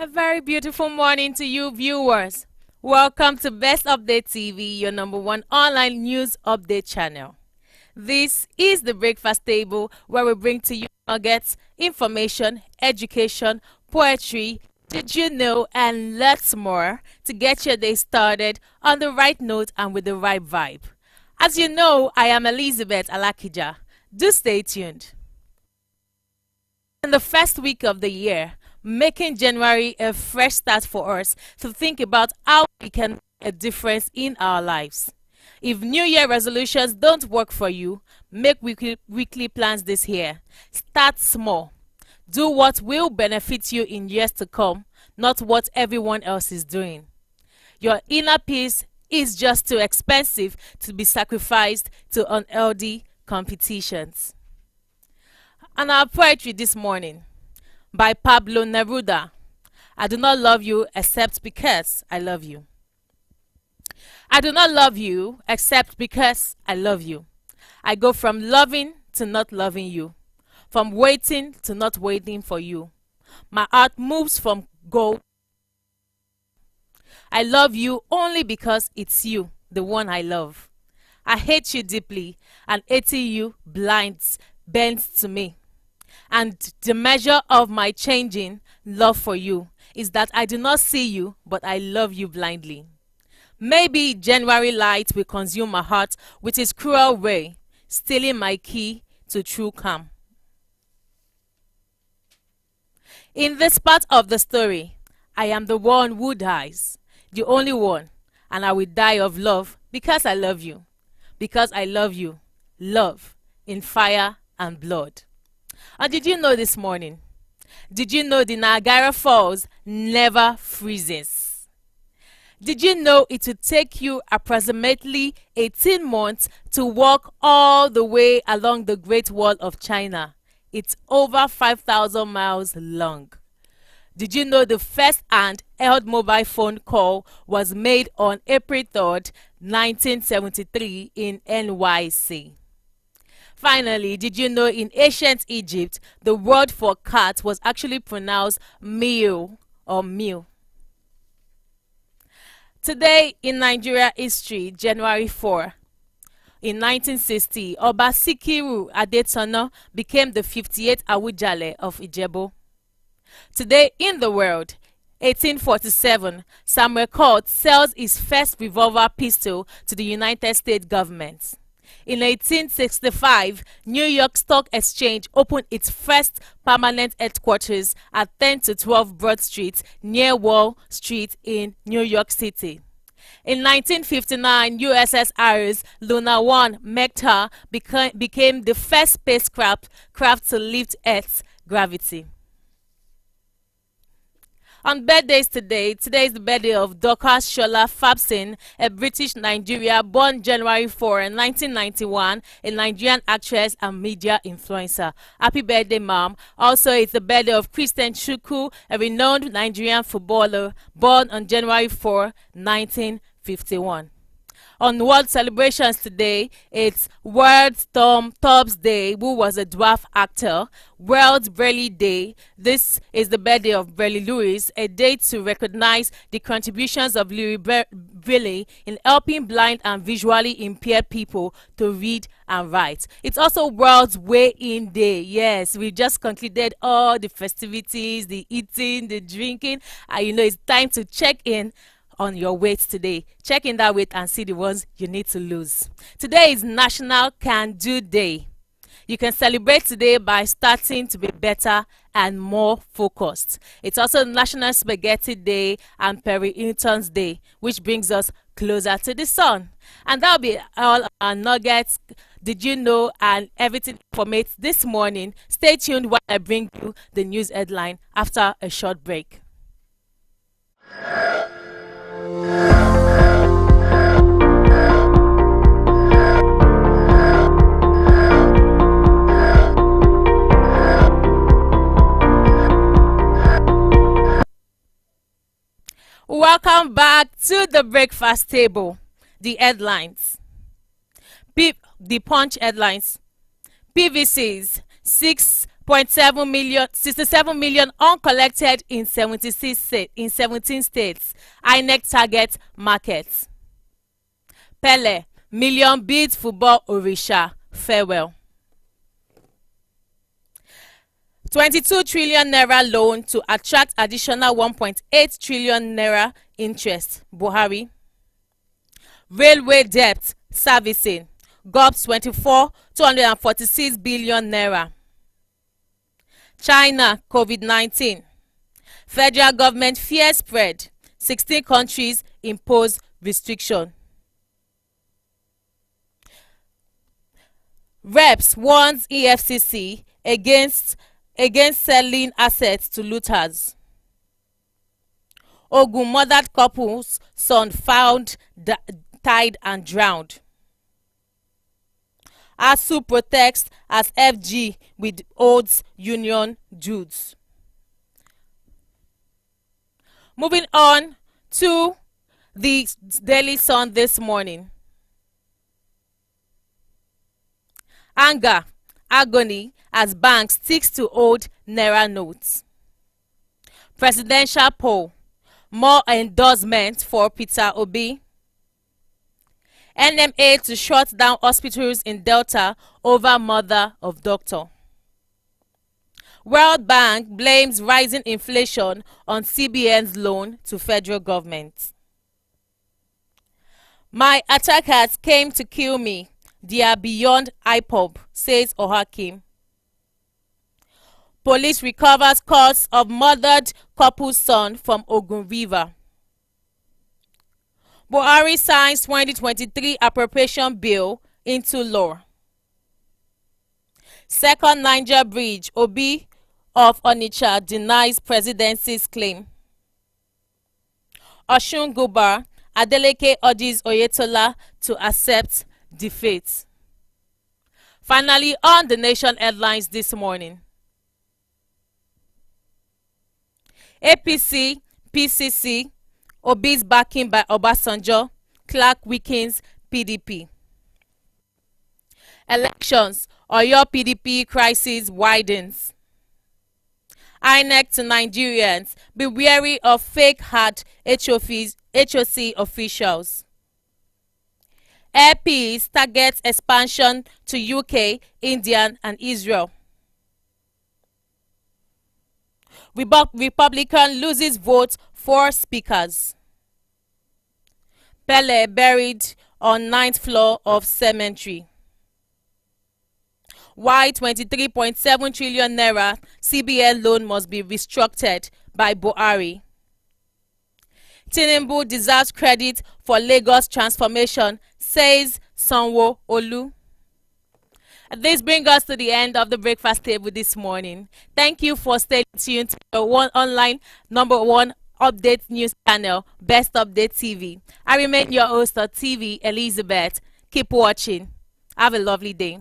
A very beautiful morning to you, viewers. Welcome to Best Update TV, your number one online news update channel. This is the breakfast table where we bring to you nuggets, information, education, poetry, did you know, and lots more to get your day started on the right note and with the right vibe. As you know, I am Elizabeth Alakija. Do stay tuned. In the first week of the year, making January a fresh start for us to think about how we can make a difference in our lives. If New Year resolutions don't work for you, make weekly plans this year. Start small. Do what will benefit you in years to come, not what everyone else is doing. Your inner peace is just too expensive to be sacrificed to unhealthy competitions. And our poetry this morning by Pablo Neruda. I do not love you except because I love you. I do not love you except because I love you. I go from loving to not loving you, from waiting to not waiting for you. My heart moves from gold. I love you only because it's you, the one I love. I hate you deeply, and hating you bends to me. And the measure of my changing love for you is that I do not see you, but I love you blindly. Maybe January light will consume my heart with its cruel way, stealing my key to true calm. In this part of the story, I am the one who dies, the only one, and I will die of love because I love you. Because I love you. Love in fire and blood. And did you know this morning? Did you know the Niagara Falls never freezes? Did you know it would take you approximately 18 months to walk all the way along the Great Wall of China? It's over 5,000 miles long. Did you know the first handheld mobile phone call was made on April 3rd, 1973 in NYC? Finally, did you know in ancient Egypt, the word for cat was actually pronounced meal or meal? Today in Nigeria history, January 4, in 1960, Oba Sikiru Adetona became the 58th Awujale of Ijebu. Today in the world, 1847, Samuel Colt sells his first revolver pistol to the United States government. In 1865, New York Stock Exchange opened its first permanent headquarters at 10 to 12 Broad Street near Wall Street in New York City. In 1959, USS Ares Luna 1 Mecca became the first spacecraft to lift Earth's gravity. On birthdays today is the birthday of Dorcas Shola Fabson, a British Nigeria born January 4, 1991, a Nigerian actress and media influencer. Happy birthday, mom. Also, it's the birthday of Christian Chukwu, a renowned Nigerian footballer born on January 4, 1951. On world celebrations today, it's World Tom Tubbs Day, who was a dwarf actor, World Braille Day. This is the birthday of Braille Lewis, a day to recognize the contributions of Louis Braille in helping blind and visually impaired people to read and write. It's also World Weigh-In Day. Yes, we just concluded all the festivities, the eating, the drinking. It's time to check in on your weight today. Check in that weight and see the ones you need to lose. Today is National Can Do Day. You can celebrate today by starting to be better and more focused. It's also National Spaghetti Day and Perry Hilton's Day, which brings us closer to the sun. And that'll be all our nuggets. Did you know and everything informates this morning? Stay tuned while I bring you the news headline after a short break. Welcome back to the breakfast table. The headlines. The Punch headlines. PVCs, 6 67 million uncollected in 17 states. INEC target markets. Pele, million bids football Orisha, farewell. 22 trillion naira loan to attract additional 1.8 trillion naira interest. Buhari. Railway debt servicing. GOBS 246 billion naira. China COVID-19. Federal government fear spread. 16 countries impose restriction. Reps warns EFCC against selling assets to looters. Ogun murdered couple's son found tied and drowned. ASU protects as FG withholds union dues. Moving on to the Daily Sun this morning. Anger, agony as bank sticks to old naira notes. Presidential poll, more endorsement for Peter Obi. NMA to shut down hospitals in Delta over murder of doctor. World Bank blames rising inflation on CBN's loan to federal government. My attackers came to kill me. They are beyond IPOB, says Ohakim. Police recovers corpse of murdered couple's son from Ogun River. Buhari signs 2023 appropriation bill into law. Second Niger bridge, Obi of Onitsha denies presidency's claim. Osun Gubar, Adeleke urges Oyetola to accept defeat. Finally, on the Nation headlines this morning. APC, PCC, Obi's backing by Obasanjo, Clark weakens PDP. Elections, Oyo PDP crisis widens. INEC to Nigerians, be wary of fake hard HOC officials. Air Peace targets expansion to UK, India and Israel. Republican loses vote for speakers. Pele buried on 9th floor of cemetery. Why 23.7 trillion naira CBN loan must be restructured by Buhari. Tinubu deserves credit for Lagos transformation, says Sanwo-Olu. This brings us to the end of the breakfast table this morning. Thank you for staying tuned to your online #1 update news channel, Best Update TV. I remain your host of TV, Elizabeth. Keep watching. Have a lovely day.